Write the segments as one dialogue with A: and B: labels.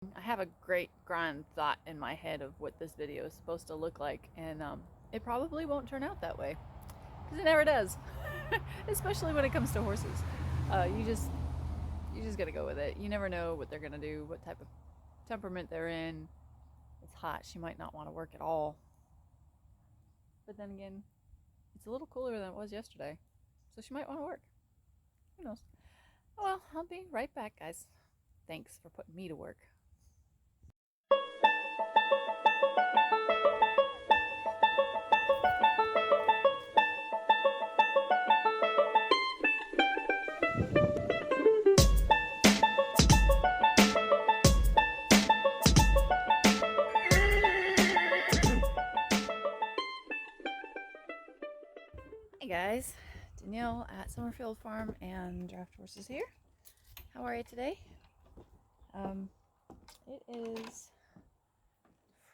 A: I have a great grand thought in my head of what this video is supposed to look like, and it probably won't turn out that way because it never does, especially when it comes to horses. You just gotta go with it. You never know what they're gonna do, what type of temperament they're in. It's hot; she might not want to work at all. But then again, it's a little cooler than it was yesterday, so she might want to work. Who knows? Oh well, I'll be right back, guys. Thanks for putting me to work. Hey guys, Danielle at Summerfield Farm and Draft Horses here. How are you today? It is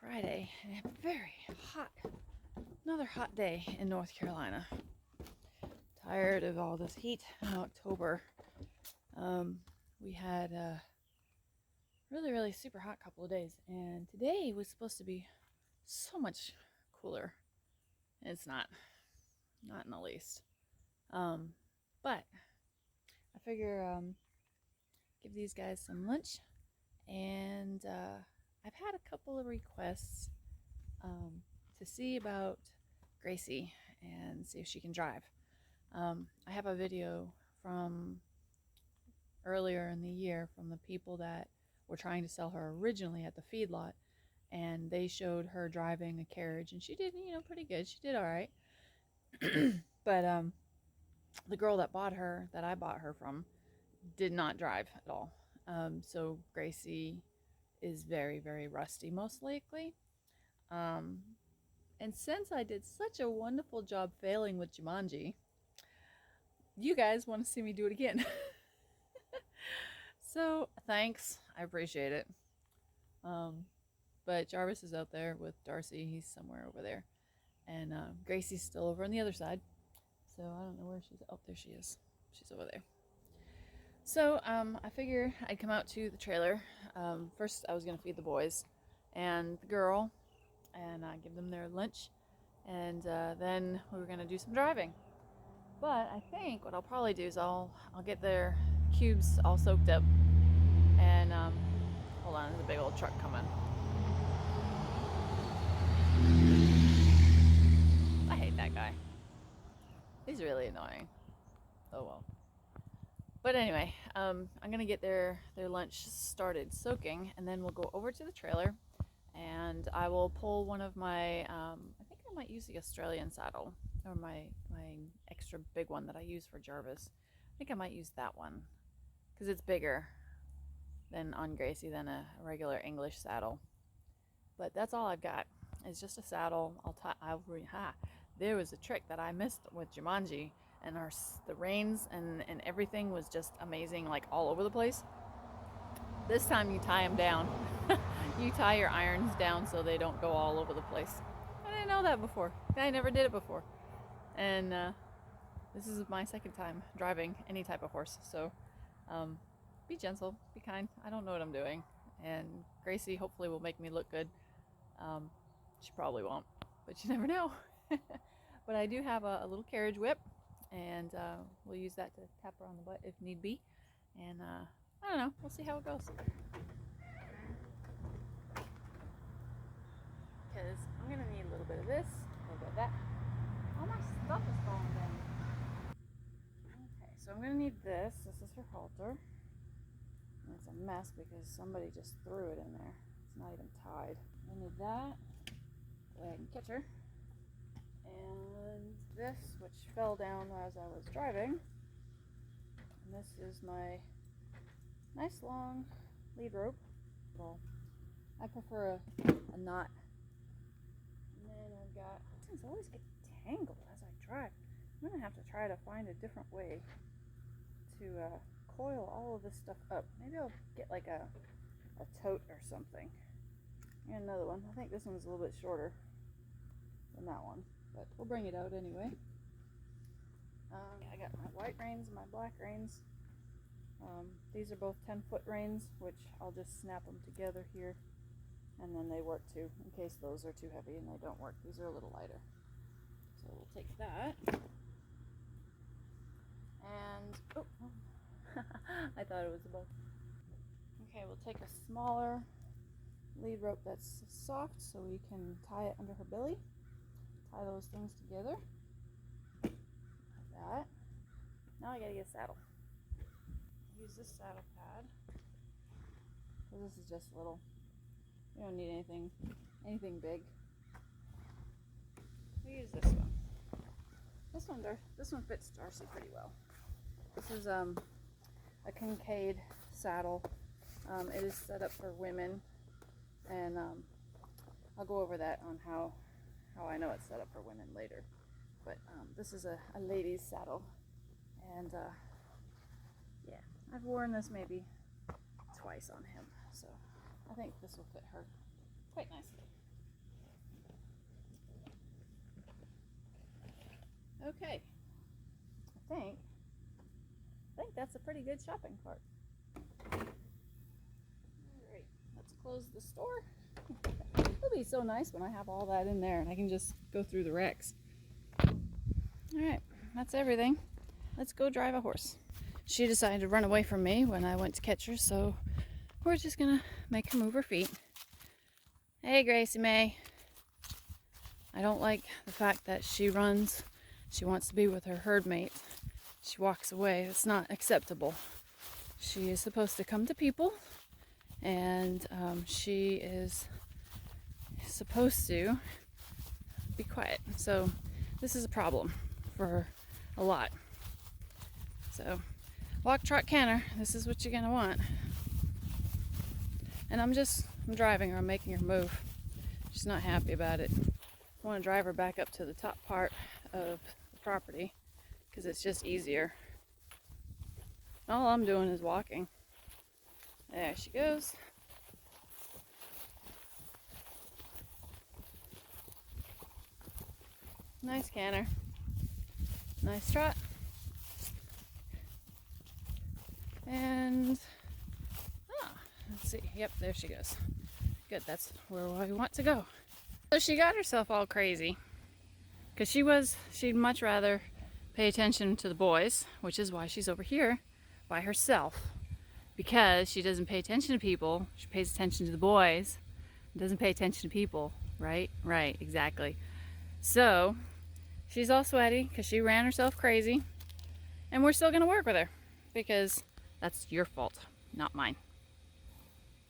A: Friday and a very hot, another hot day in North Carolina. Tired of all this heat in October. We had a really super hot couple of days, and today was supposed to be so much cooler. It's not in the least. But I figure give these guys some lunch, and I've had a couple of requests to see about Gracie and see if she can drive. I have a video from earlier in the year from the people that were trying to sell her originally at the feedlot, and they showed her driving a carriage, and she did, pretty good. She did all right. But the girl that I bought her from, did not drive at all. So Gracie is very rusty, most likely. And since I did such a wonderful job failing with Jumanji, you guys want to see me do it again. So thanks, I appreciate it. But Jarvis is out there with Darcy. He's somewhere over there, and Gracie's still over on the other side. So I don't know where she's. Oh, there she is. She's over there. So I figure I'd come out to the trailer. First, I was gonna feed the boys and the girl, and give them their lunch, and then we were gonna do some driving. But I think what I'll probably do is I'll get their cubes all soaked up, and hold on, there's a big old truck coming. I hate that guy. He's really annoying. Oh well. But anyway, I'm gonna get their lunch started soaking, and then we'll go over to the trailer, and I will pull one of my. I think I might use the Australian saddle, or my extra big one that I use for Jarvis. I think I might use that one because it's bigger than on Gracie than a regular English saddle. But that's all I've got. It's just a saddle. There was a trick that I missed with Jumanji, and the reins and everything was just amazing, like all over the place. This time you tie them down. You tie your irons down so they don't go all over the place. I didn't know that before. I never did it before. And this is my second time driving any type of horse. So be gentle, be kind. I don't know what I'm doing. And Gracie hopefully will make me look good. She probably won't, but you never know. But I do have a little carriage whip, and we'll use that to tap her on the butt if need be. And I don't know, we'll see how it goes. Because I'm gonna need a little bit of this, a little bit of that. All my stuff is falling down. Okay, so I'm gonna need this. This is her halter. And it's a mess because somebody just threw it in there. It's not even tied. I need that. Go ahead and catch her. And this, which fell down as I was driving. And this is my nice long lead rope. Well, I prefer a knot. And then I've got, things always get tangled as I drive. I'm gonna have to try to find a different way to coil all of this stuff up. Maybe I'll get like a tote or something. And another one. I think this one's a little bit shorter than that one, but we'll bring it out anyway. I got my white reins and my black reins. These are both 10-foot reins, which I'll just snap them together here, and then they work too, in case those are too heavy and they don't work. These are a little lighter. So we'll take that. And, oh, I thought it was a bug. Okay, we'll take a smaller lead rope that's soft so we can tie it under her belly. Tie those things together. Like that. Now I gotta get a saddle. Use this saddle pad. So this is just little. You don't need anything big. We use this one. This one fits Darcy pretty well. This is a Kincaid saddle. It is set up for women, and I'll go over that on how I know it's set up for women later. But this is a lady's saddle, and yeah, I've worn this maybe twice on him, so I think this will fit her quite nicely. Okay, I think that's a pretty good shopping cart. Alright, let's close the store. It'll be so nice when I have all that in there and I can just go through the wrecks. Alright, that's everything. Let's go drive a horse. She decided to run away from me when I went to catch her, so we're just gonna make her move her feet. Hey, Gracie Mae. I don't like the fact that she runs. She wants to be with her herd mate. She walks away. It's not acceptable. She is supposed to come to people, and she is supposed to be quiet. So this is a problem for a lot. So walk, trot, canter. This is what you're gonna want. And I'm driving her. I'm making her move. She's not happy about it. I want to drive her back up to the top part of the property because it's just easier. All I'm doing is walking. There she goes. Nice canter. Nice trot. And let's see. Yep, there she goes. Good, that's where we want to go. So she got herself all crazy because she'd much rather pay attention to the boys, which is why she's over here by herself, because she doesn't pay attention to people. She pays attention to the boys, doesn't pay attention to people. Right, exactly. So she's all sweaty because she ran herself crazy, and we're still gonna work with her because that's your fault, not mine.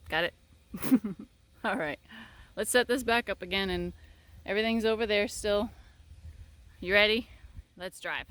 A: Got it? All right, let's set this back up again, and everything's over there still. You ready? Let's drive.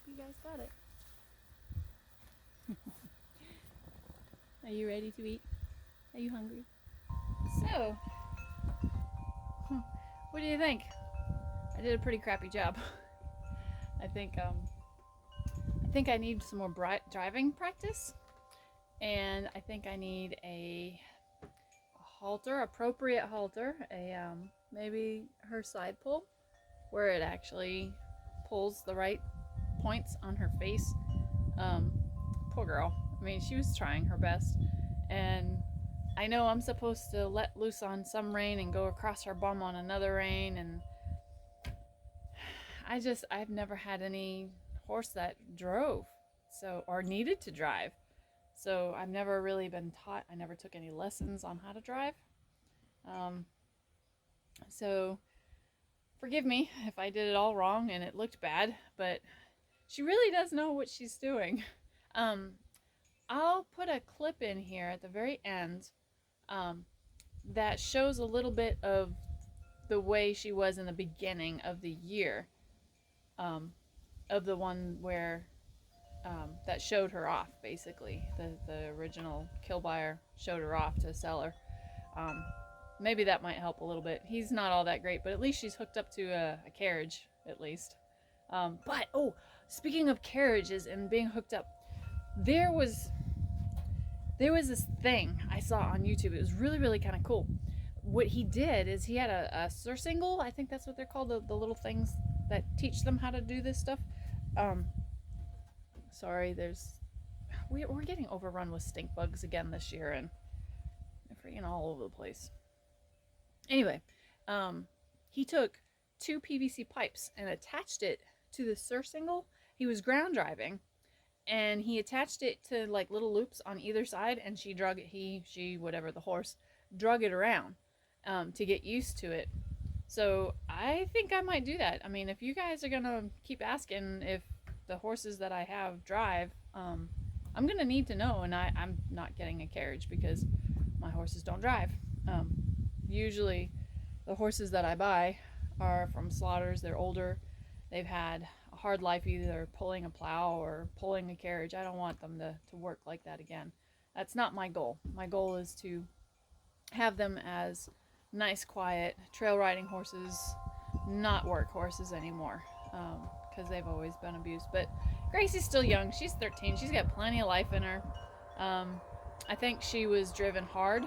A: you guys got it. Are you ready to eat? Are you hungry? So, what do you think? I did a pretty crappy job. I think I need some more driving practice, and I think I need a halter, appropriate halter, maybe her side pull, where it actually pulls the right points on her face. Poor girl. I mean, she was trying her best, and I know I'm supposed to let loose on some rein and go across her bum on another rein, and I've never had any horse that drove, so, or needed to drive. So I've never really been taught. I never took any lessons on how to drive. So forgive me if I did it all wrong and it looked bad, but she really does know what she's doing. I'll put a clip in here at the very end that shows a little bit of the way she was in the beginning of the year, of the one where that showed her off, basically. The original kill buyer showed her off to sell her. Maybe that might help a little bit. He's not all that great, but at least she's hooked up to a carriage, at least. But, oh, speaking of carriages and being hooked up, there was this thing I saw on YouTube. It was really, really kind of cool. What he did is he had a surcingle. I think that's what they're called, the little things that teach them how to do this stuff. Sorry, we're getting overrun with stink bugs again this year, and they're freaking all over the place. Anyway, he took 2 PVC pipes and attached it to the surcingle. He was ground driving, and he attached it to like little loops on either side, and she drug it, whatever, the horse, drug it around to get used to it. So I think I might do that. I mean, if you guys are gonna keep asking if the horses that I have drive, I'm gonna need to know, and I'm not getting a carriage because my horses don't drive. Usually the horses that I buy are from slaughters. They're older. They've had a hard life, either pulling a plow or pulling a carriage. I don't want them to work like that again. That's not my goal. My goal is to have them as nice, quiet trail riding horses, not work horses anymore, because they've always been abused. But Gracie's still young. She's 13. She's got plenty of life in her. I think she was driven hard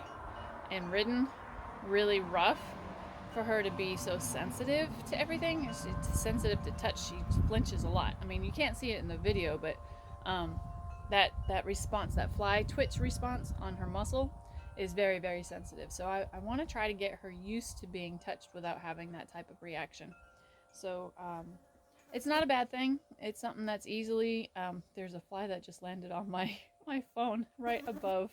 A: and ridden really rough for her to be so sensitive to everything. She's sensitive to touch. She flinches a lot. I mean, you can't see it in the video, but that response, that fly twitch response on her muscle is very, very sensitive. So I want to try to get her used to being touched without having that type of reaction. So it's not a bad thing. It's something that's easily, there's a fly that just landed on my phone right above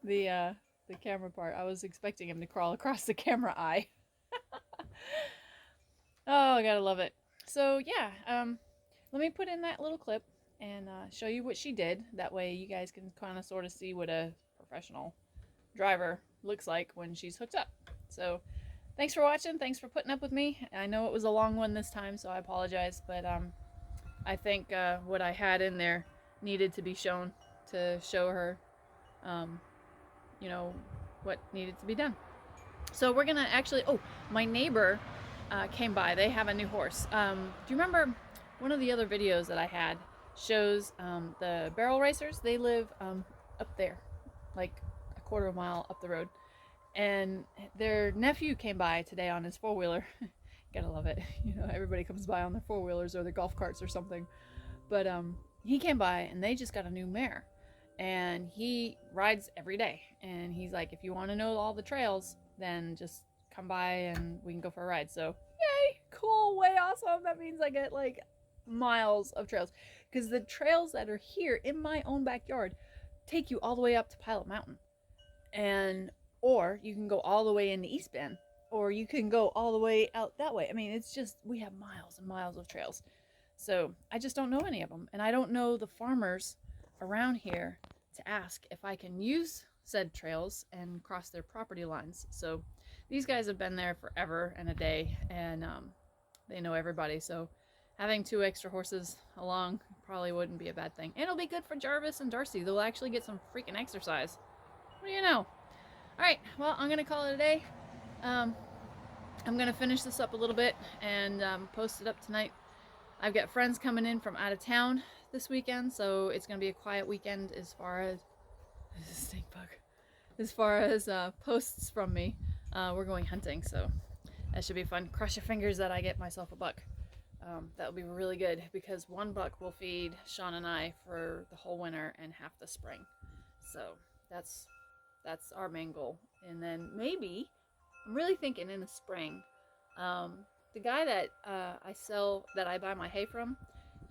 A: the camera part. I was expecting him to crawl across the camera eye. Oh, I gotta love it. So yeah, let me put in that little clip and show you what she did. That way you guys can kind of sort of see what a professional driver looks like when she's hooked up. So thanks for watching. Thanks for putting up with me. I know it was a long one this time, so I apologize, but I think what I had in there needed to be shown to show her you know, what needed to be done. So we're gonna actually, oh, my neighbor came by. They have a new horse. Do you remember one of the other videos that I had shows the barrel racers? They live up there, like a quarter of a mile up the road. And their nephew came by today on his four-wheeler. Gotta love it. You know, everybody comes by on their four-wheelers or their golf carts or something. But he came by and they just got a new mare. And he rides every day. And he's like, if you want to know all the trails, then just come by and we can go for a ride. So, yay, cool, way awesome. That means I get like miles of trails. Because the trails that are here in my own backyard take you all the way up to Pilot Mountain. Or you can go all the way into East Bend. Or you can go all the way out that way. I mean, it's just, we have miles and miles of trails. So I just don't know any of them. And I don't know the farmers around here to ask if I can use said trails and cross their property lines. So these guys have been there forever and a day, and they know everybody. So having 2 extra horses along probably wouldn't be a bad thing. And it'll be good for Jarvis and Darcy. They'll actually get some freaking exercise. What do you know? Alright, well, I'm going to call it a day. I'm going to finish this up a little bit and post it up tonight. I've got friends coming in from out of town this weekend, so it's going to be a quiet weekend as far as... This is a stink bug. As far as posts from me. We're going hunting, so that should be fun. Cross your fingers that I get myself a buck. That will be really good because 1 buck will feed Sean and I for the whole winter and half the spring. So that's our main goal. And then maybe, I'm really thinking in the spring, the guy that I buy my hay from,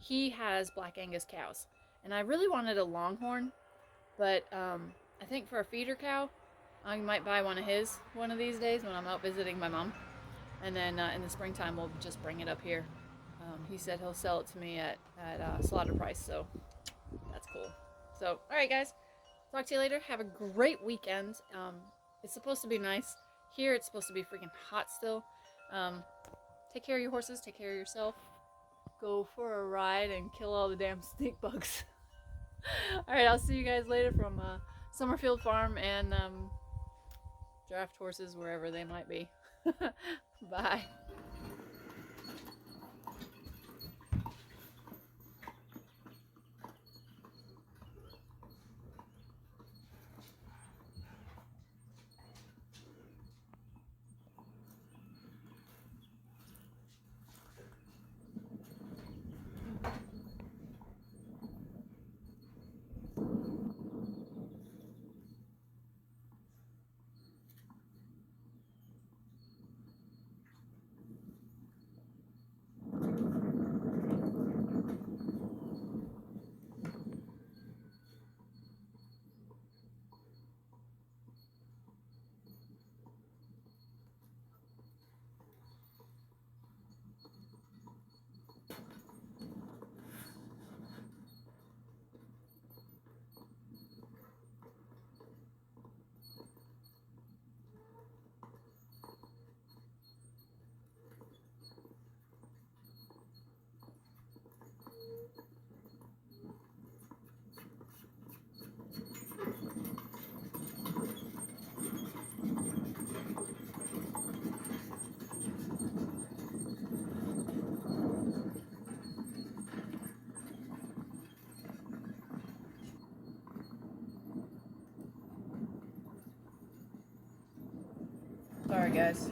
A: he has Black Angus cows. And I really wanted a longhorn, but I think for a feeder cow, I might buy one of his one of these days when I'm out visiting my mom. And then in the springtime, we'll just bring it up here. He said he'll sell it to me at slaughter price, so that's cool. So, alright guys, talk to you later. Have a great weekend. It's supposed to be nice. Here it's supposed to be freaking hot still. Take care of your horses, take care of yourself. Go for a ride and kill all the damn stink bugs. Alright, I'll see you guys later from Summerfield Farm and draft horses, wherever they might be. Bye. Sorry guys.